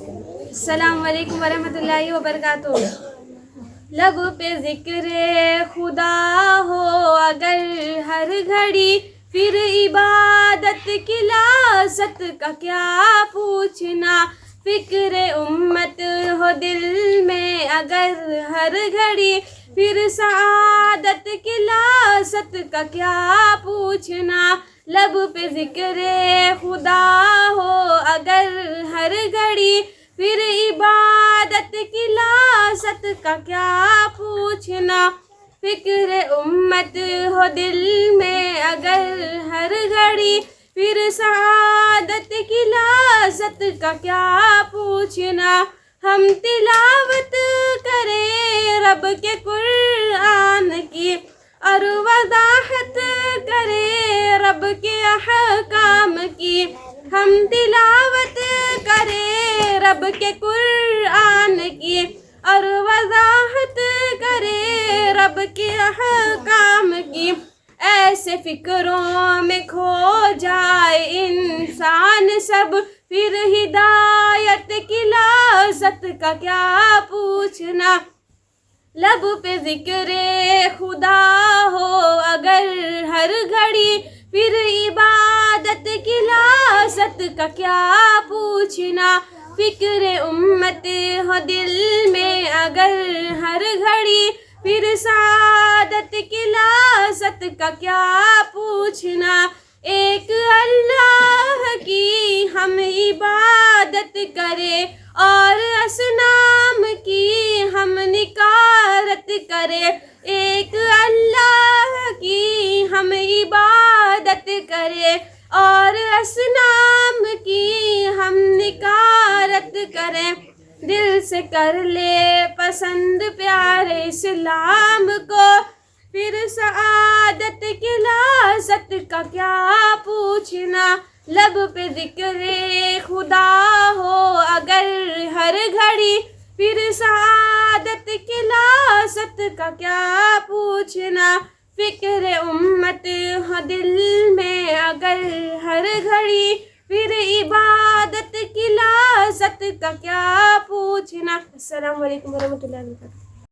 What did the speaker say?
السلام علیکم ورحمۃ اللہ وبرکاتہ۔ لب پہ ذکر خدا ہو اگر ہر گھڑی، پھر عبادت کی لاست کا کیا پوچھنا۔ فکر امت ہو دل میں اگر ہر گھڑی، پھر سعادت کی لاست کا کیا پوچھنا۔ لب پہ ذکر خدا ہو اگر ہر گھڑی، پھر عبادت کی لاست کا کیا پوچھنا۔ فکر امت ہو دل میں اگر ہر گھڑی، پھر سعادت کی لاست کا کیا پوچھنا۔ ہم تلاوت کریں رب کے قرآن کی، اور وضاحت کریں رب کے احکام کی۔ ہم تلاوت کریں رب کے قرآن کی، اور وضاحت کریں رب کے احکام کی۔ ایسے فکروں میں کھو جائے انسان سب، پھر ہدایت کی لاست کا کیا پوچھنا۔ لب پہ ذکر خدا ہو اگر ہر گھڑی، پھر عبادت کی لاست کا کیا پوچھنا۔ فکر امت ہو دل میں اگر ہر گھڑی، پھر سعادت کی لاست کا کیا پوچھنا۔ ایک اللہ کی ہم عبادت کریں، اور اصنام کی ہم نکارت کریں۔ ایک اللہ کی ہم عبادت کریں، اور اصنام کی ہم نکارت کریں۔ دل سے کر لے پسند پیارے اسلام کو، پھر سعادت کی لاست کا کیا پوچھنا۔ لب پہ ذکر خدا ہو اگر ہر گھڑی، پھر سعادت کی لاست کا کیا پوچھنا۔ فکر امت ہو دل میں اگر ہر گھڑی، پھر عبادت کی لاست کا کیا پوچھنا۔ السلام علیکم ورحمۃ اللہ وبرکاتہ۔